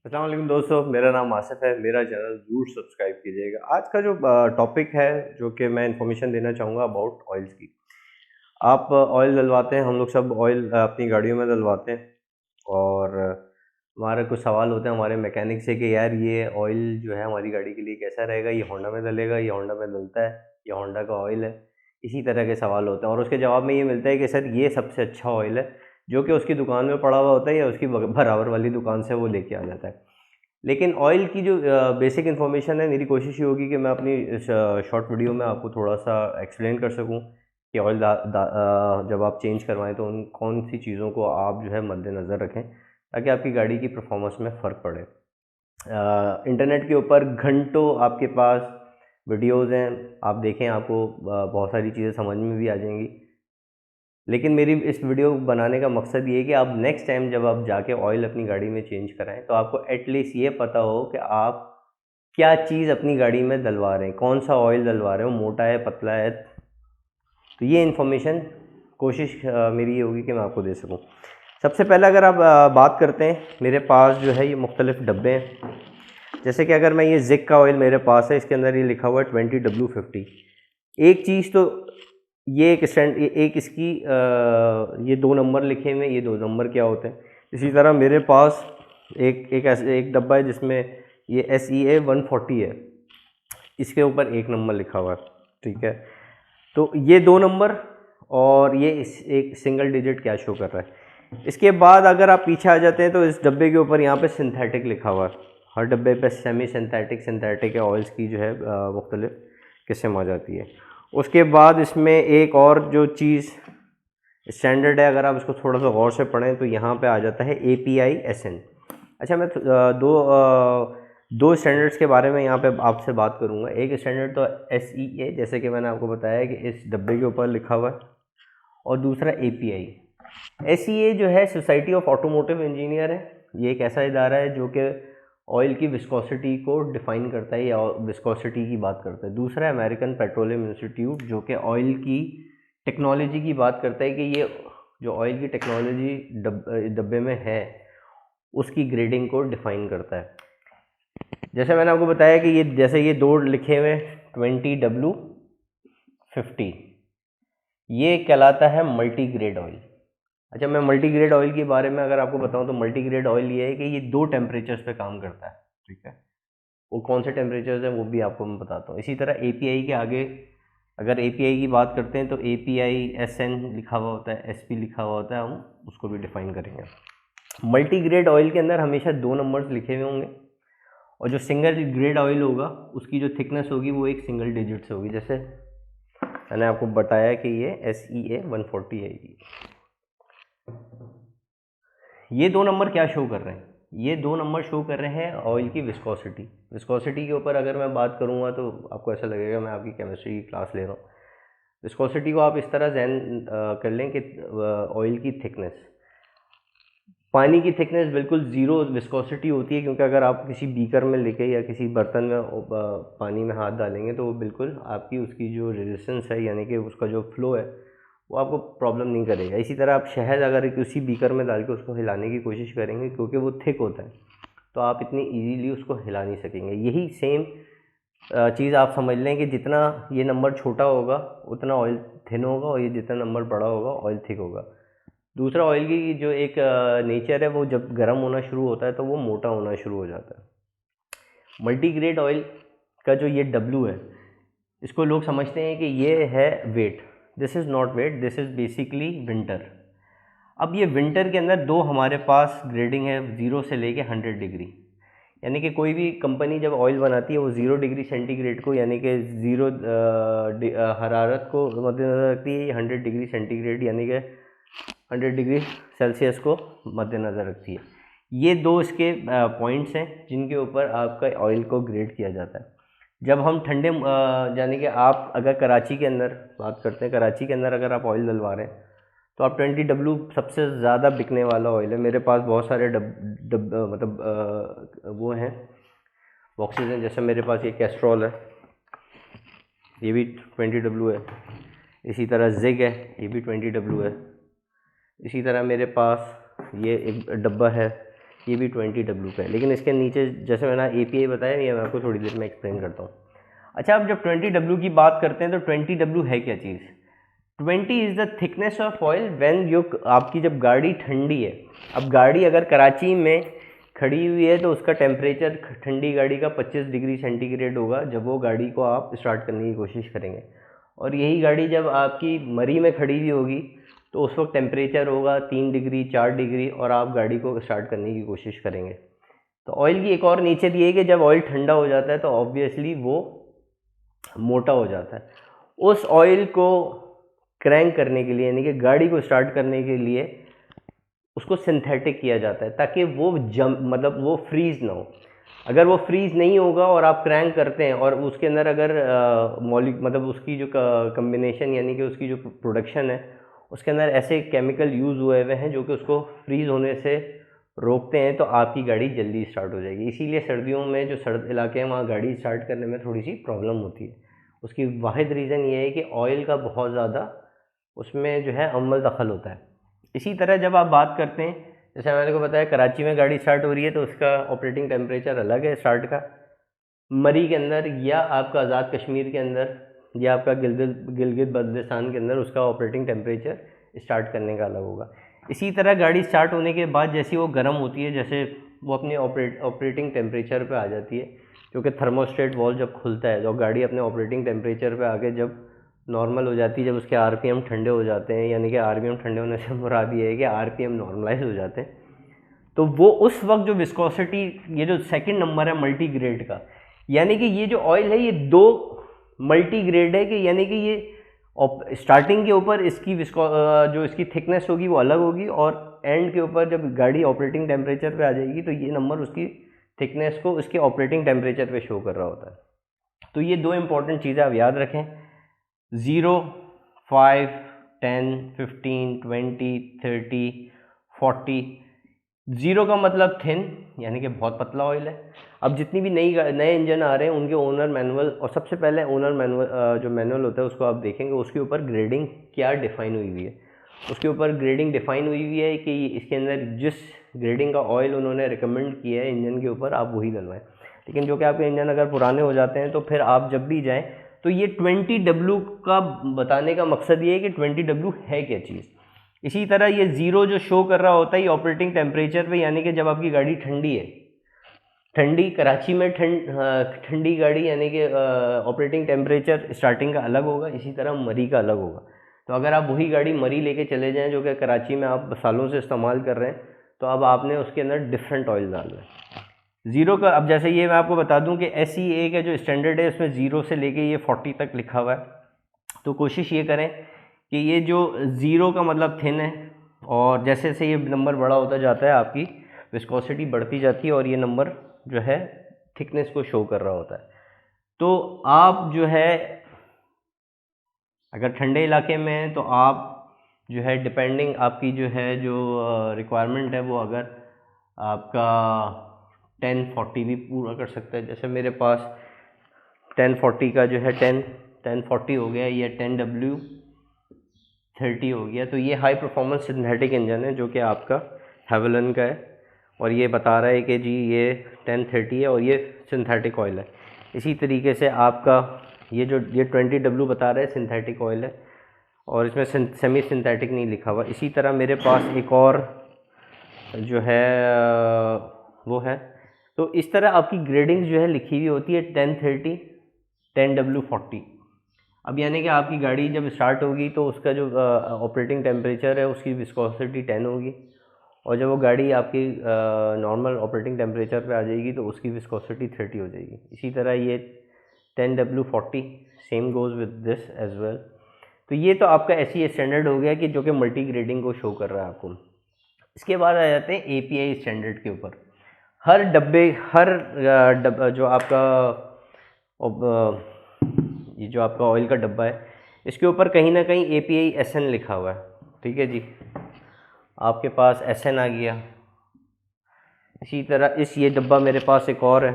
अस्सलाम वालेकुम दोस्तों, मेरा नाम आसिफ है। मेरा चैनल ज़रूर सब्सक्राइब कीजिएगा। आज का जो टॉपिक है, जो कि मैं इन्फॉर्मेशन देना चाहूँगा अबाउट ऑयल्स की। आप ऑयल डलवाते हैं, हम लोग सब ऑयल अपनी गाड़ियों में डलवाते हैं। और हमारे कुछ सवाल होते हैं हमारे मैकेनिक से कि यार ये ऑयल जो है हमारी गाड़ी के लिए कैसा रहेगा, ये होंडा में डलेगा, ये होंडा में डलता है, ये होंडा का ऑयल है। इसी तरह के सवाल होते हैं और उसके जवाब में ये मिलता है कि सर ये सबसे अच्छा ऑयल है, जो कि उसकी दुकान में पड़ा हुआ होता है या उसकी बराबर वाली दुकान से वो लेके आ जाता है। लेकिन ऑयल की जो बेसिक इन्फॉर्मेशन है, मेरी कोशिश ये होगी कि मैं अपनी इस शॉर्ट वीडियो में आपको थोड़ा सा एक्सप्लेन कर सकूं कि ऑयल जब आप चेंज करवाएं तो उन कौन सी चीज़ों को आप जो है मद्देनज़र रखें ताकि आपकी गाड़ी की परफॉर्मेंस में फ़र्क पड़े। इंटरनेट के ऊपर घंटों आपके पास वीडियोज़ हैं, आप देखें, आपको बहुत सारी चीज़ें समझ में भी आ जाएंगी। लेकिन मेरी इस वीडियो बनाने का मकसद ये है कि आप नेक्स्ट टाइम जब आप जाके ऑयल अपनी गाड़ी में चेंज कराएं तो आपको एटलीस्ट ये पता हो कि आप क्या चीज़ अपनी गाड़ी में डलवा रहे हैं, कौन सा ऑयल डलवा रहे हो, मोटा है, पतला है। तो ये इन्फॉर्मेशन कोशिश मेरी ये होगी कि मैं आपको दे सकूं। सबसे पहले अगर आप बात करते हैं, मेरे पास जो है ये मुख्तलिफ डब्बे हैं। जैसे कि अगर मैं ये जिक का ऑयल मेरे पास है, इसके अंदर ये लिखा हुआ है 20W50। एक चीज़ तो ये एक स्टैंड, एक इसकी ये 2 नंबर लिखे हुए हैं, ये 2 नंबर क्या होते हैं। इसी तरह मेरे पास एक डब्बा है जिसमें ये SEA 140 है, इसके ऊपर 1 नंबर लिखा हुआ है। ठीक है, तो ये 2 नंबर और ये एक सिंगल डिजिट क्या शो कर रहा है। इसके बाद अगर आप पीछे आ जाते हैं तो इस डब्बे के ऊपर यहाँ पे सिंथेटिक लिखा हुआ है। हर डब्बे पे सेमी सिंथेटिक, सिंथेटिक ऑयल्स की जो है मुख्तलिफ किस्म आ जाती है। उसके बाद इसमें एक और जो चीज़ स्टैंडर्ड है, अगर आप इसको थोड़ा सा गौर से पढ़ें तो यहाँ पे आ जाता है API SN। अच्छा, मैं दो स्टैंडर्ड्स के बारे में यहाँ पे आपसे बात करूँगा। एक स्टैंडर्ड तो SEA, जैसे कि मैंने आपको बताया कि इस डब्बे के ऊपर लिखा हुआ है, और दूसरा API। SEA जो है सोसाइटी ऑफ ऑटोमोटिव इंजीनियर है। ये एक ऐसा इदारा है जो कि ऑयल की विस्कोसिटी को डिफ़ाइन करता है या विस्कोसिटी की बात करता है। दूसरा है अमेरिकन पेट्रोलियम इंस्टीट्यूट, जो कि ऑयल की टेक्नोलॉजी की बात करता है कि ये जो ऑयल की टेक्नोलॉजी डब्बे में है उसकी ग्रेडिंग को डिफ़ाइन करता है। जैसे मैंने आपको बताया कि ये जैसे ये 2 लिखे हुए 20W50, ये कहलाता है मल्टी ग्रेड ऑयल। अच्छा, मैं मल्टी ग्रेड ऑयल के बारे में अगर आपको बताऊं तो मल्टी ग्रेड ऑयल ये है कि ये 2 टेम्परेचर्स पे काम करता है। ठीक है, वो कौन से टेम्परेचर्स हैं वो भी आपको मैं बताता हूँ। इसी तरह API के आगे अगर API की बात करते हैं तो API SN लिखा हुआ होता है, SP लिखा हुआ होता है, हम उसको भी डिफाइन करेंगे। मल्टी ग्रेड ऑयल के अंदर हमेशा 2 नंबर्स लिखे हुए होंगे, और जो सिंगल ग्रेड ऑयल होगा उसकी जो थिकनेस होगी वो एक सिंगल डिजिट से होगी। जैसे मैंने आपको बताया कि ये SEA 140 है। ये 2 नंबर क्या शो कर रहे हैं? ये 2 नंबर शो कर रहे हैं ऑयल की विस्कोसिटी। विस्कोसिटी के ऊपर अगर मैं बात करूँगा तो आपको ऐसा लगेगा मैं आपकी केमिस्ट्री की क्लास ले रहा हूँ। विस्कोसिटी को आप इस तरह जहन कर लें कि ऑयल की थिकनेस, पानी की थिकनेस बिल्कुल ज़ीरो विस्कोसिटी होती है, क्योंकि अगर आप किसी बीकर में लेके या किसी बर्तन में पानी में हाथ डालेंगे तो वो बिल्कुल आपकी उसकी जो रेजिस्टेंस है, यानी कि उसका जो फ्लो है, वो आपको प्रॉब्लम नहीं करेगा। इसी तरह आप शहद अगर उसी बीकर में डाल के उसको हिलाने की कोशिश करेंगे, क्योंकि वो थिक होता है, तो आप इतनी ईजीली उसको हिला नहीं सकेंगे। यही सेम चीज़ आप समझ लें कि जितना ये नंबर छोटा होगा उतना ऑयल थिन होगा, और ये जितना नंबर बड़ा होगा ऑयल थिक होगा। दूसरा, ऑयल की जो एक नेचर है, वो जब गर्म होना शुरू होता है तो वो मोटा होना शुरू हो जाता है। मल्टी ग्रेड ऑयल का जो ये W है, इसको लोग समझते हैं कि ये है weight. This is not weight, this is basically winter. अब ये विंटर के अंदर दो हमारे पास ग्रेडिंग है, 0 से लेके 100 डिग्री। यानी कि कोई भी कंपनी जब ऑयल बनाती है वो 0 डिग्री सेंटीग्रेड को, यानी कि ज़ीरो हरारत को मद्देनज़र रखती है। 100 डिग्री सेंटीग्रेड यानी कि 100 डिग्री सेल्सियस को मद्देनज़र रखती है। ये दो इसके पॉइंट्स हैं जिनके ऊपर आपका ऑयल को ग्रेड किया जाता है। जब हम ठंडे यानी कि आप अगर कराची के अंदर बात करते हैं, कराची के अंदर अगर आप ऑयल डलवा रहे हैं तो आप 20W सबसे ज़्यादा बिकने वाला ऑयल है। मेरे पास बहुत सारे वो हैं, बॉक्सेस हैं। जैसे मेरे पास ये कैस्ट्रॉल है, ये भी 20W है। इसी तरह जिग है, ये भी 20W है। इसी तरह मेरे पास ये एक डब्बा है, ये भी 20W का है, लेकिन इसके नीचे जैसे मैंने API बताया ये मैं आपको थोड़ी देर में एक्सप्लेन करता हूँ। अच्छा, अब जब 20W की बात करते हैं तो 20W है क्या चीज़? 20 is the thickness of oil when you आपकी जब गाड़ी ठंडी है। अब गाड़ी अगर कराची में खड़ी हुई है तो उसका टेम्परेचर ठंडी गाड़ी का 25 डिग्री सेंटीग्रेड होगा जब वो गाड़ी को आप स्टार्ट करने की कोशिश करेंगे, और यही गाड़ी जब आपकी मरी में खड़ी हुई होगी तो उस वक्त टेम्परेचर होगा 3 डिग्री 4 डिग्री और आप गाड़ी को स्टार्ट करने की कोशिश करेंगे। तो ऑयल की एक और नेचर ये है कि जब ऑयल ठंडा हो जाता है तो ऑब्वियसली वो मोटा हो जाता है। उस ऑयल को क्रैंक करने के लिए यानी कि गाड़ी को स्टार्ट करने के लिए उसको सिंथेटिक किया जाता है ताकि वो मतलब वो फ्रीज़ ना हो। अगर वो फ्रीज़ नहीं होगा और आप क्रैंक करते हैं और उसके अंदर अगर मतलब उसकी जो कम्बिनेशन यानी कि उसकी जो प्रोडक्शन है उसके अंदर ऐसे केमिकल यूज़ हुए हुए हैं जो कि उसको फ्रीज़ होने से रोकते हैं, तो आपकी गाड़ी जल्दी स्टार्ट हो जाएगी। इसीलिए सर्दियों में जो सर्द इलाके हैं वहाँ गाड़ी स्टार्ट करने में थोड़ी सी प्रॉब्लम होती है। उसकी वाहिद रीज़न ये है कि ऑयल का बहुत ज़्यादा उसमें जो है अमल दखल होता है। इसी तरह जब आप बात करते हैं, जैसे मैंने को बताया कराची में गाड़ी स्टार्ट हो रही है तो उसका ऑपरेटिंग टेम्परेचर अलग है स्टार्ट का। मरी के अंदर या आपका आज़ाद कश्मीर के अंदर या आपका गिलगित बल्तिस्तान के अंदर उसका ऑपरेटिंग टेम्परेचर स्टार्ट करने का अलग होगा। इसी तरह गाड़ी स्टार्ट होने के बाद जैसे वो गर्म होती है, जैसे वो अपने ऑपरेटिंग टेम्परेचर पे आ जाती है, क्योंकि थर्मोस्टेट वॉल्व जब खुलता है तो गाड़ी अपने ऑपरेटिंग टेम्परेचर पे आके जब नॉर्मल हो जाती है, जब उसके RPM ठंडे हो जाते हैं, यानी कि RPM ठंडे होने से मुराद ये है कि RPM नॉर्मलाइज हो जाते हैं, तो वो उस वक्त जो विस्कोसिटी, ये जो सेकंड नंबर है मल्टी ग्रेड का, यानी कि ये जो ऑयल है ये 2 मल्टी ग्रेड है कि यानी कि ये स्टार्टिंग के ऊपर इसकी जो इसकी थिकनेस होगी वो अलग होगी और एंड के ऊपर जब गाड़ी ऑपरेटिंग टेम्परेचर पे आ जाएगी तो ये नंबर उसकी थिकनेस को उसके ऑपरेटिंग टेम्परेचर पे शो कर रहा होता है। तो ये 2 इंपॉर्टेंट चीज़ें आप याद रखें, 0, 5, 10, 15, 20, 30, 40। 0 का मतलब थिन यानी कि बहुत पतला ऑयल है। अब जितनी भी नए इंजन आ रहे हैं उनके ओनर मैनुअल, और सबसे पहले ओनर मैनुअल जो मैनुअल होता है उसको आप देखेंगे, उसके ऊपर ग्रेडिंग क्या डिफ़ाइन हुई हुई है। उसके ऊपर ग्रेडिंग डिफ़ाइन हुई हुई है कि इसके अंदर जिस ग्रेडिंग का ऑयल उन्होंने रिकमेंड किया है इंजन के ऊपर आप वही डलवाएं। लेकिन जो कि आपके इंजन अगर पुराने हो जाते हैं तो फिर आप जब भी जाएँ तो ये 20W का बताने का मकसद ये है कि 20W है क्या चीज़। इसी तरह ये 0 जो शो कर रहा होता है ये ऑपरेटिंग टेम्परेचर पे, यानी कि जब आपकी गाड़ी ठंडी है, ठंडी कराची में ठंडी गाड़ी यानी कि ऑपरेटिंग टेम्परेचर स्टार्टिंग का अलग होगा, इसी तरह मरी का अलग होगा। तो अगर आप वही गाड़ी मरी लेके चले जाएं जो कि कराची में आप सालों से इस्तेमाल कर रहे हैं, तो अब आपने उसके अंदर डिफरेंट ऑयल डालना है। 0 का, अब जैसे ये मैं आपको बता दूं कि SEA का जो स्टैंडर्ड है उसमें 0 से लेके ये 40 तक लिखा हुआ है। तो कोशिश ये करें कि ये जो 0 का मतलब थिन है, और जैसे जैसे ये नंबर बड़ा होता जाता है आपकी विस्कोसिटी बढ़ती जाती है और ये नंबर जो है थिकनेस को शो कर रहा होता है। तो आप जो है अगर ठंडे इलाके में हैं तो आप जो है डिपेंडिंग आपकी जो है जो रिक्वायरमेंट है वो अगर आपका 1040 भी पूरा कर सकता है। जैसे मेरे पास 1040 का जो है 1040 हो गया, या 10W30 हो गया। तो ये हाई परफॉर्मेंस सिंथेटिक इंजन है जो कि आपका हेवलन का है, और ये बता रहा है कि जी ये 1030 है और ये सिंथेटिक ऑयल है। इसी तरीके से आपका ये 20W बता रहा है सिंथेटिक ऑयल है, और इसमें सेमी सिंथेटिक नहीं लिखा हुआ। इसी तरह मेरे पास एक और जो है वो है। तो इस तरह आपकी ग्रेडिंग्स जो है लिखी हुई होती है 1030, 10W40। अब यानी कि आपकी गाड़ी जब स्टार्ट होगी तो उसका जो ऑपरेटिंग टेम्परेचर है उसकी विस्कोसिटी 10 होगी, और जब वो गाड़ी आपकी नॉर्मल ऑपरेटिंग टेम्परेचर पे आ जाएगी तो उसकी विस्कोसिटी 30 हो जाएगी। इसी तरह ये 10W40 same goes with this as well. तो ये तो आपका ऐसी स्टैंडर्ड हो गया कि जो कि मल्टी ग्रेडिंग को शो कर रहा है आपको। इसके बाद आ जाते हैं API स्टैंडर्ड के ऊपर। हर जो आपका ये जो आपका ऑयल का डब्बा है इसके ऊपर कहीं ना कहीं API SN लिखा हुआ है। ठीक है जी, आपके पास SN आ गया। इसी तरह ये डब्बा मेरे पास एक और है,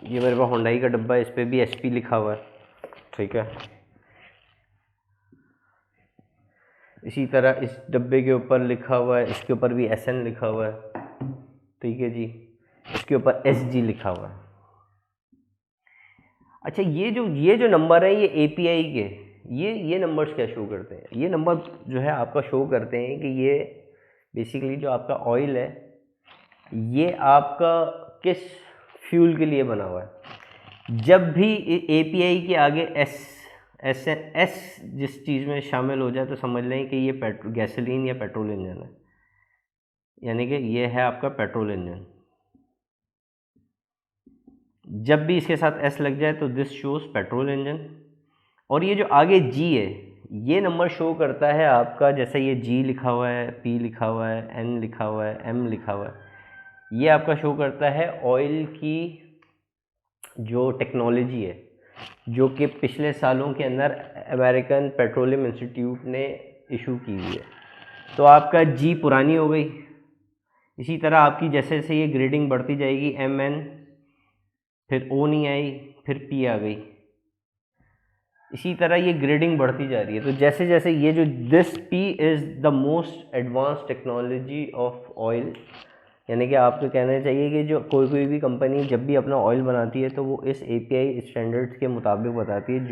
ये मेरे पास होंडाई का डब्बा है, इस पर भी SP लिखा हुआ है। ठीक है, इसी तरह इस डब्बे के ऊपर लिखा हुआ है, इसके ऊपर भी SN लिखा हुआ है, ठीक है जी। इसके ऊपर SG लिखा हुआ है। अच्छा, ये जो नंबर है ये API के, ये नंबर्स क्या शो करते हैं? ये नंबर जो है आपका शो करते हैं कि ये बेसिकली जो आपका ऑयल है ये आपका किस फ्यूल के लिए बना हुआ है। जब भी API के आगे एस जिस चीज़ में शामिल हो जाए तो समझ लें कि ये गैसोलीन या पेट्रोल इंजन है, यानी कि ये है आपका पेट्रोल इंजन। जब भी इसके साथ S लग जाए तो दिस शोज पेट्रोल इंजन। और ये जो आगे G है ये नंबर शो करता है आपका, जैसे ये G लिखा हुआ है, P लिखा हुआ है, N लिखा हुआ है, M लिखा हुआ है, ये आपका शो करता है ऑयल की जो टेक्नोलॉजी है जो कि पिछले सालों के अंदर अमेरिकन पेट्रोलियम इंस्टीट्यूट ने इशू की हुई है। तो आपका G पुरानी हो गई। इसी तरह आपकी जैसे जैसे ये ग्रेडिंग बढ़ती जाएगी, MN, फिर O नहीं आई, फिर P आ गई। इसी तरह ये ग्रेडिंग बढ़ती जा रही है। तो जैसे जैसे ये जो this P is the most advance technology of oil, यानी कि आपको कहना चाहिए कि जो कोई भी कंपनी जब भी अपना ऑयल बनाती है तो वो इस API स्टैंडर्ड्स के मुताबिक बताती है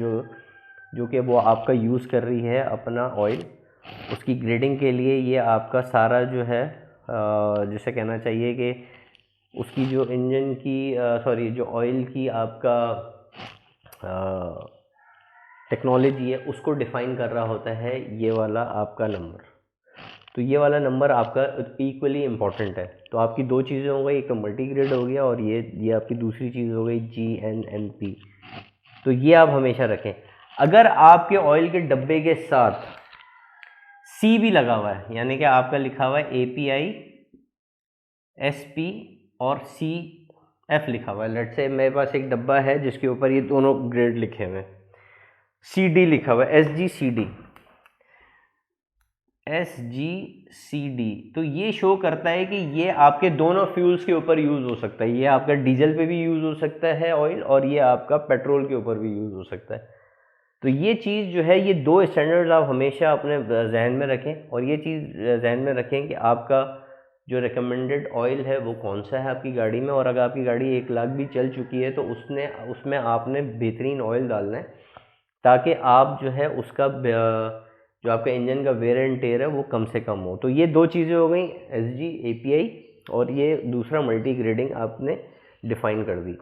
जो कि वो आपका यूज़ कर रही है अपना ऑयल। उसकी ग्रेडिंग के लिए ये आपका सारा जो है जिसे कहना चाहिए कि उसकी जो इंजन की सॉरी जो ऑयल की आपका टेक्नोलॉजी है उसको डिफ़ाइन कर रहा होता है ये वाला आपका नंबर। तो ये वाला नंबर आपका इक्वली इम्पॉर्टेंट है। तो आपकी दो चीज़ें हो गई, एक तो मल्टीग्रेड हो गया और ये आपकी दूसरी चीज़ हो गई GNMP। तो ये आप हमेशा रखें। अगर आपके ऑयल के डब्बे के साथ C भी लगा हुआ है, यानी कि आपका लिखा हुआ है API SP और CF लिखा हुआ है, लेट्स से मेरे पास एक डब्बा है जिसके ऊपर ये दोनों ग्रेड लिखे हुए हैं, CD लिखा हुआ है, SGCD, तो ये शो करता है कि ये आपके दोनों फ्यूल्स के ऊपर यूज़ हो सकता है। ये आपका डीजल पे भी यूज़ हो सकता है ऑयल, और ये आपका पेट्रोल के ऊपर भी यूज़ हो सकता है। तो ये चीज़ जो है, ये दो स्टैंडर्ड्स आप हमेशा अपने जहन में रखें, और ये चीज़ जहन में रखें कि आपका जो रिकमेंडेड ऑयल है वो कौन सा है आपकी गाड़ी में। और अगर आपकी गाड़ी 1 लाख भी चल चुकी है तो उसमें आपने बेहतरीन ऑयल डालना है, ताकि आप जो है उसका जो आपका इंजन का वेयर एंड टेयर है वो कम से कम हो। तो ये दो चीज़ें हो गई, SG API, और ये दूसरा मल्टी ग्रेडिंग आपने डिफ़ाइन कर दी।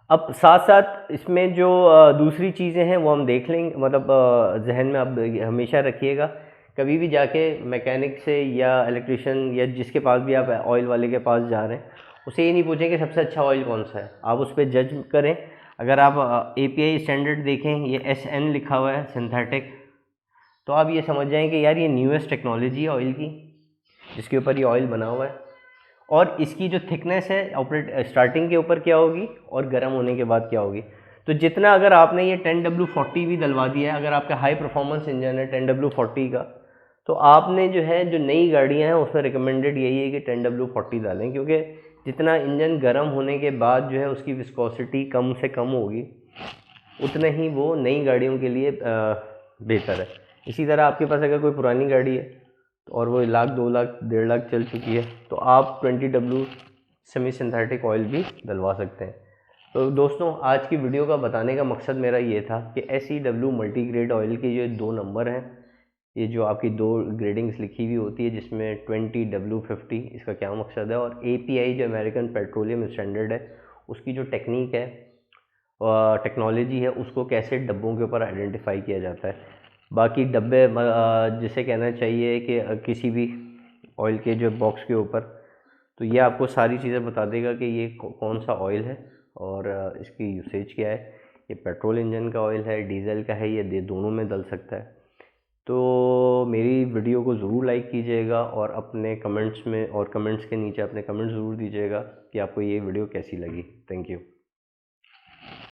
अब साथ साथ इसमें जो दूसरी चीज़ें हैं वो हम देख लेंगे, मतलब जहन में आप हमेशा रखिएगा। कभी भी जाके मैकेनिक से या इलेक्ट्रिशियन या जिसके पास भी आप ऑयल वाले के पास जा रहे हैं, उसे ये नहीं पूछें कि सबसे अच्छा ऑयल कौन सा है, आप उस पर जज करें। अगर आप API स्टैंडर्ड देखें, ये SN लिखा हुआ है सिंथेटिक, तो आप ये समझ जाएं कि यार ये न्यूएस्ट टेक्नोलॉजी है ऑयल की जिसके ऊपर ये ऑयल बना हुआ है। और इसकी जो थिकनेस है स्टार्टिंग के ऊपर क्या होगी और गर्म होने के बाद क्या होगी। तो जितना, अगर आपने ये 10W40 भी डलवा दिया है, अगर आपका हाई परफॉर्मेंस इंजन है 10W40 का, तो आपने जो है जो नई गाड़ियां हैं उसमें रिकमेंडेड यही है कि 10W40 डालें, क्योंकि जितना इंजन गर्म होने के बाद जो है उसकी विस्कोसिटी कम से कम होगी, उतना ही वो नई गाड़ियों के लिए बेहतर है। इसी तरह आपके पास अगर कोई पुरानी गाड़ी है और वो 1 लाख 2 लाख 1.5 लाख चल चुकी है, तो आप 20W सेमी सिंथेटिक ऑयल भी डलवा सकते हैं। तो दोस्तों, आज की वीडियो का बताने का मकसद मेरा ये था कि SEW मल्टीग्रेड ऑयल के जो 2 नंबर हैं, ये जो आपकी 2 ग्रेडिंग्स लिखी हुई होती है जिसमें 20W50, इसका क्या मकसद है, और API जो अमेरिकन पेट्रोलियम स्टैंडर्ड है उसकी जो टेक्निक है, टेक्नोलॉजी है, उसको कैसे डब्बों के ऊपर आइडेंटिफाई किया जाता है। बाकी डब्बे जिसे कहना चाहिए कि किसी भी ऑयल के जो बॉक्स के ऊपर, तो ये आपको सारी चीज़ें बता देगा कि ये कौन सा ऑयल है और इसकी यूसेज क्या है। ये पेट्रोल इंजन का ऑयल है, डीजल का है, ये दोनों में डल सकता है। तो मेरी वीडियो को ज़रूर लाइक कीजिएगा और अपने कमेंट्स के नीचे अपने कमेंट्स ज़रूर दीजिएगा कि आपको ये वीडियो कैसी लगी। Thank you.